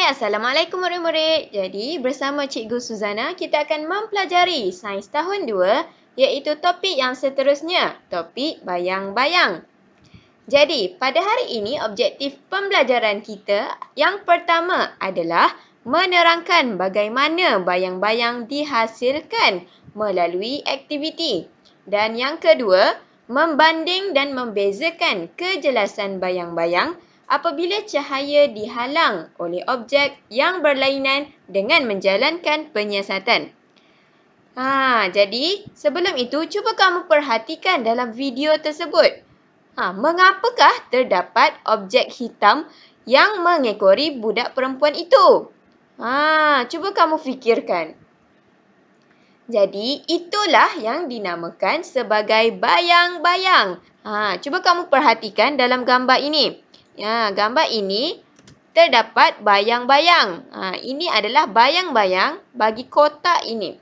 Hai, Assalamualaikum murid-murid. Jadi, bersama Cikgu Suzana, kita akan mempelajari Sains Tahun 2, iaitu topik yang seterusnya, topik bayang-bayang. Jadi, pada hari ini, objektif pembelajaran kita yang pertama adalah menerangkan bagaimana bayang-bayang dihasilkan melalui aktiviti. Dan yang kedua, membanding dan membezakan kejelasan bayang-bayang apabila cahaya dihalang oleh objek yang berlainan dengan menjalankan penyiasatan. Jadi, sebelum itu, cuba kamu perhatikan dalam video tersebut. Mengapakah terdapat objek hitam yang mengekori budak perempuan itu? Cuba kamu fikirkan. Jadi, itulah yang dinamakan sebagai bayang-bayang. Cuba kamu perhatikan dalam gambar ini. Gambar ini terdapat bayang-bayang. Ini adalah bayang-bayang bagi kotak ini.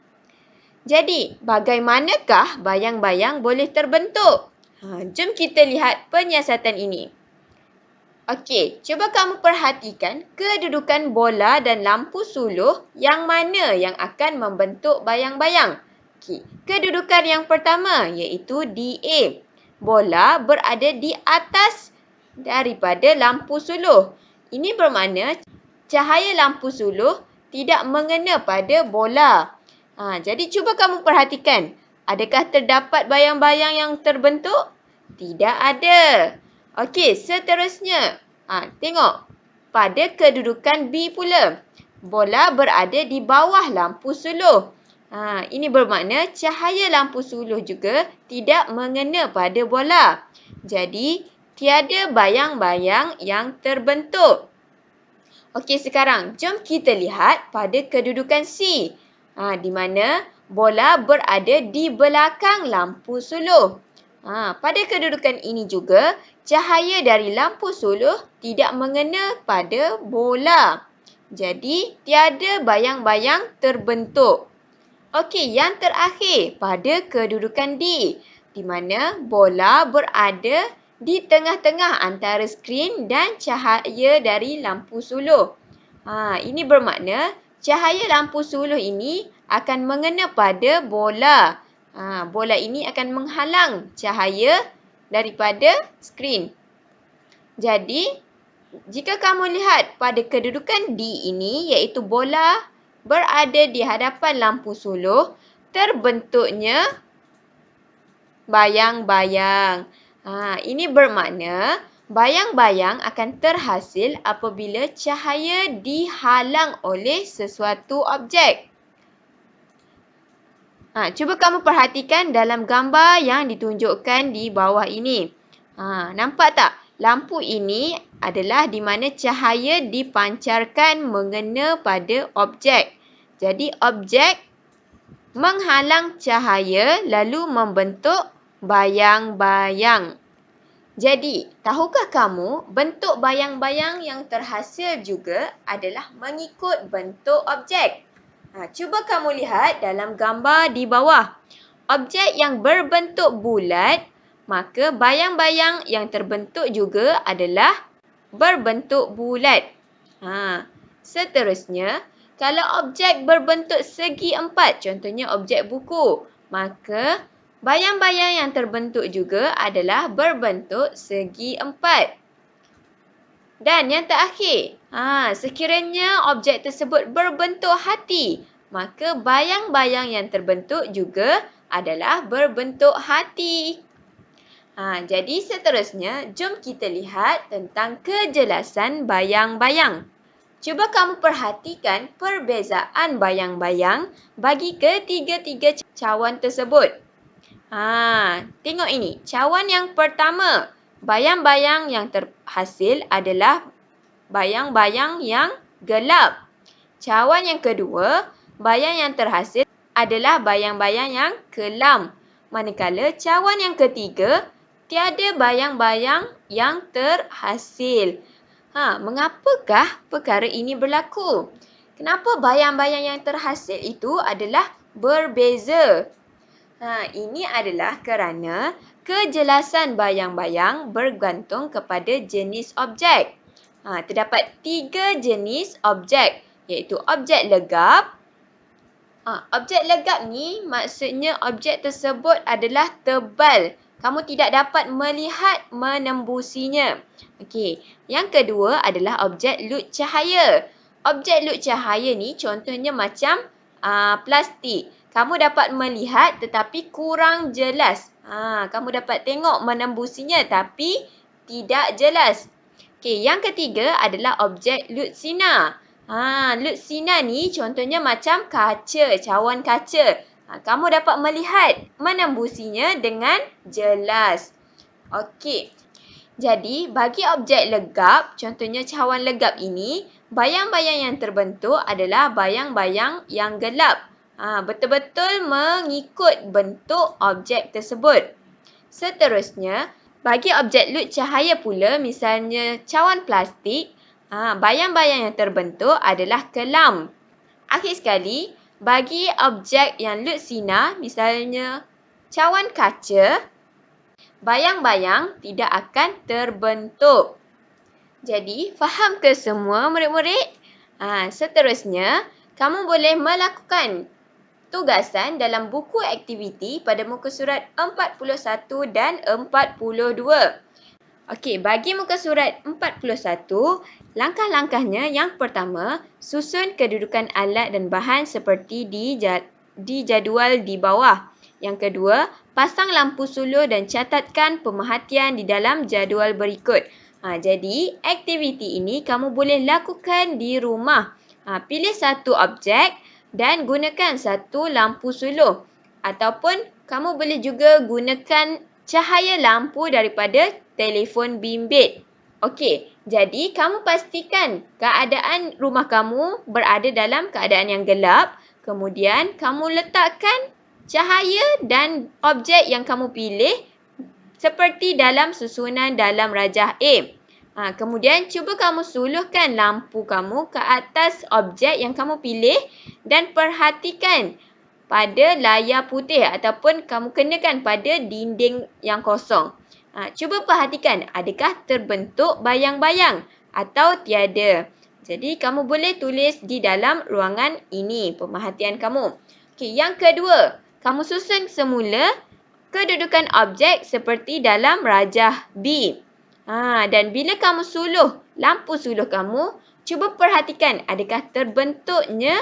Jadi, bagaimanakah bayang-bayang boleh terbentuk? Jom kita lihat penyiasatan ini. Okey, cuba kamu perhatikan kedudukan bola dan lampu suluh yang mana yang akan membentuk bayang-bayang. Kedudukan yang pertama iaitu DA. Bola berada di atas daripada lampu suluh. Ini bermakna cahaya lampu suluh tidak mengena pada bola. Jadi cuba kamu perhatikan. Adakah terdapat bayang-bayang yang terbentuk? Tidak ada. Okey, seterusnya. Tengok. Pada kedudukan B pula. Bola berada di bawah lampu suluh. Ini bermakna cahaya lampu suluh juga tidak mengena pada bola. Jadi, tiada bayang-bayang yang terbentuk. Okey, sekarang jom kita lihat pada kedudukan C. Di mana bola berada di belakang lampu suluh. Pada kedudukan ini juga, cahaya dari lampu suluh tidak mengena pada bola. Jadi, tiada bayang-bayang terbentuk. Okey, yang terakhir pada kedudukan D. Di mana bola berada di tengah-tengah antara skrin dan cahaya dari lampu suluh. Ini bermakna cahaya lampu suluh ini akan mengena pada bola. Bola ini akan menghalang cahaya daripada skrin. Jadi, jika kamu lihat pada kedudukan D ini, iaitu bola berada di hadapan lampu suluh, terbentuknya bayang-bayang. Ini bermakna bayang-bayang akan terhasil apabila cahaya dihalang oleh sesuatu objek. Cuba kamu perhatikan dalam gambar yang ditunjukkan di bawah ini. Nampak tak? Lampu ini adalah di mana cahaya dipancarkan mengena pada objek. Jadi, objek menghalang cahaya lalu membentuk bayang-bayang. Jadi, tahukah kamu bentuk bayang-bayang yang terhasil juga adalah mengikut bentuk objek? Cuba kamu lihat dalam gambar di bawah. Objek yang berbentuk bulat, maka bayang-bayang yang terbentuk juga adalah berbentuk bulat. Seterusnya, kalau objek berbentuk segi empat, contohnya objek buku, maka bayang-bayang yang terbentuk juga adalah berbentuk segi empat. Dan yang terakhir, sekiranya objek tersebut berbentuk hati, maka bayang-bayang yang terbentuk juga adalah berbentuk hati. Jadi seterusnya, jom kita lihat tentang kejelasan bayang-bayang. Cuba kamu perhatikan perbezaan bayang-bayang bagi ketiga-tiga cawan tersebut. Tengok ini, cawan yang pertama. Bayang-bayang yang terhasil adalah bayang-bayang yang gelap. Cawan yang kedua, bayang yang terhasil adalah bayang-bayang yang kelam. Manakala cawan yang ketiga, tiada bayang-bayang yang terhasil. Mengapakah perkara ini berlaku? Kenapa bayang-bayang yang terhasil itu adalah berbeza? Ini adalah kerana kejelasan bayang-bayang bergantung kepada jenis objek. Terdapat 3 jenis objek, iaitu objek legap. Objek legap ni maksudnya objek tersebut adalah tebal. Kamu tidak dapat melihat menembusinya. Okey, yang kedua adalah objek lut cahaya. Objek lut cahaya ni contohnya macam plastik. Kamu dapat melihat tetapi kurang jelas. Kamu dapat tengok menembusinya tapi tidak jelas. Okey, yang ketiga adalah objek lut sinar. Lut sinar ni contohnya macam kaca, cawan kaca. Kamu dapat melihat menembusinya dengan jelas. Okey. Jadi, bagi objek legap, contohnya cawan legap ini, bayang-bayang yang terbentuk adalah bayang-bayang yang gelap. Betul-betul mengikut bentuk objek tersebut. Seterusnya, bagi objek lut cahaya pula, misalnya cawan plastik, bayang-bayang yang terbentuk adalah kelam. Akhir sekali, bagi objek yang lut sinar, misalnya cawan kaca, bayang-bayang tidak akan terbentuk. Jadi, faham ke semua murid-murid? Seterusnya, kamu boleh melakukan tugasan dalam buku aktiviti pada muka surat 41 dan 42. Okey, bagi muka surat 41, langkah-langkahnya yang pertama, susun kedudukan alat dan bahan seperti di jadual di bawah. Yang kedua, pasang lampu suluh dan catatkan pemerhatian di dalam jadual berikut. Jadi, aktiviti ini kamu boleh lakukan di rumah. Pilih satu objek dan gunakan satu lampu suluh. Ataupun kamu boleh juga gunakan cahaya lampu daripada telefon bimbit. Okey, jadi kamu pastikan keadaan rumah kamu berada dalam keadaan yang gelap. Kemudian kamu letakkan cahaya dan objek yang kamu pilih seperti dalam susunan dalam rajah A. Kemudian cuba kamu suluhkan lampu kamu ke atas objek yang kamu pilih dan perhatikan pada layar putih ataupun kamu kenakan pada dinding yang kosong. Cuba perhatikan adakah terbentuk bayang-bayang atau tiada. Jadi kamu boleh tulis di dalam ruangan ini pemerhatian kamu. Okey, yang kedua, kamu susun semula kedudukan objek seperti dalam rajah B. Dan bila kamu suluh lampu suluh kamu, cuba perhatikan adakah terbentuknya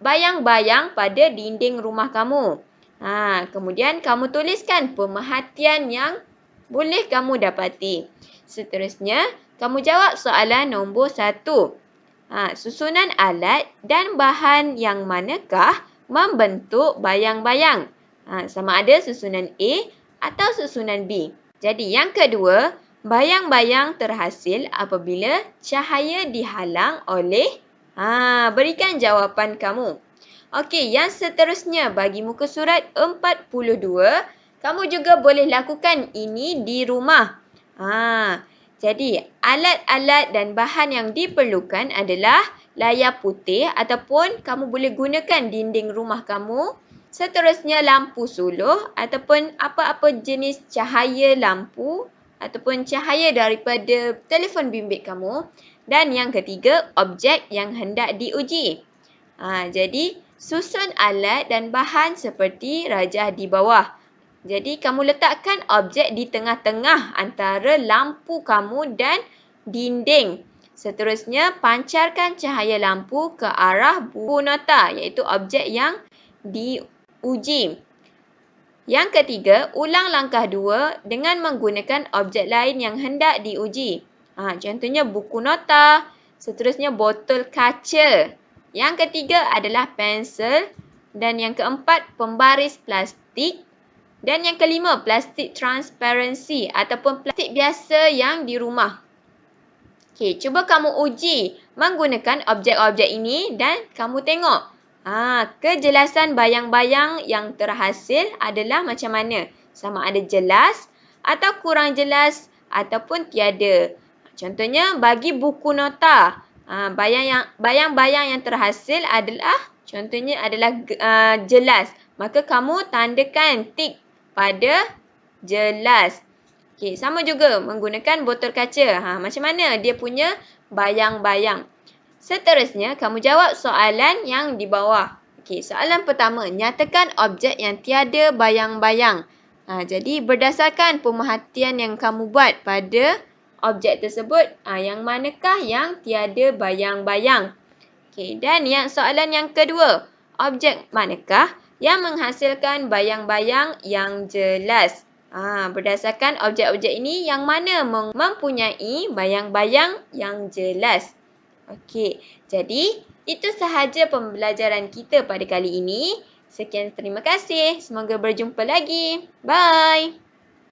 bayang-bayang pada dinding rumah kamu. Kemudian kamu tuliskan pemerhatian yang boleh kamu dapati. Seterusnya, kamu jawab soalan nombor 1. Susunan alat dan bahan yang manakah membentuk bayang-bayang? Sama ada susunan A atau susunan B. Jadi, yang kedua, bayang-bayang terhasil apabila cahaya dihalang oleh berikan jawapan kamu. Okey, yang seterusnya bagi muka surat 42, kamu juga boleh lakukan ini di rumah. Jadi, alat-alat dan bahan yang diperlukan adalah layar putih ataupun kamu boleh gunakan dinding rumah kamu. Seterusnya, lampu suluh ataupun apa-apa jenis cahaya lampu ataupun cahaya daripada telefon bimbit kamu. Dan yang ketiga, objek yang hendak diuji. Jadi, susun alat dan bahan seperti rajah di bawah. Jadi, kamu letakkan objek di tengah-tengah antara lampu kamu dan dinding. Seterusnya, pancarkan cahaya lampu ke arah buku nota, iaitu objek yang diuji. Yang ketiga, ulang langkah 2 dengan menggunakan objek lain yang hendak diuji. Contohnya buku nota, seterusnya botol kaca. Yang ketiga adalah pensel dan yang keempat pembaris plastik. Dan yang kelima, plastik transparansi ataupun plastik biasa yang di rumah. Okey, cuba kamu uji menggunakan objek-objek ini dan kamu tengok. Kejelasan bayang-bayang yang terhasil adalah macam mana? Sama ada jelas atau kurang jelas ataupun tiada. Contohnya bagi buku nota, bayang-bayang yang terhasil adalah contohnya adalah jelas. Maka kamu tandakan tik pada jelas. Okey, sama juga menggunakan botol kaca. Macam mana dia punya bayang-bayang? Seterusnya, kamu jawab soalan yang di bawah. Okey, soalan pertama, nyatakan objek yang tiada bayang-bayang. Jadi, berdasarkan pemerhatian yang kamu buat pada objek tersebut, yang manakah yang tiada bayang-bayang? Okey, dan soalan yang kedua, objek manakah yang menghasilkan bayang-bayang yang jelas? Berdasarkan objek-objek ini, yang mana mempunyai bayang-bayang yang jelas? Okey, jadi itu sahaja pembelajaran kita pada kali ini. Sekian, terima kasih. Semoga berjumpa lagi. Bye.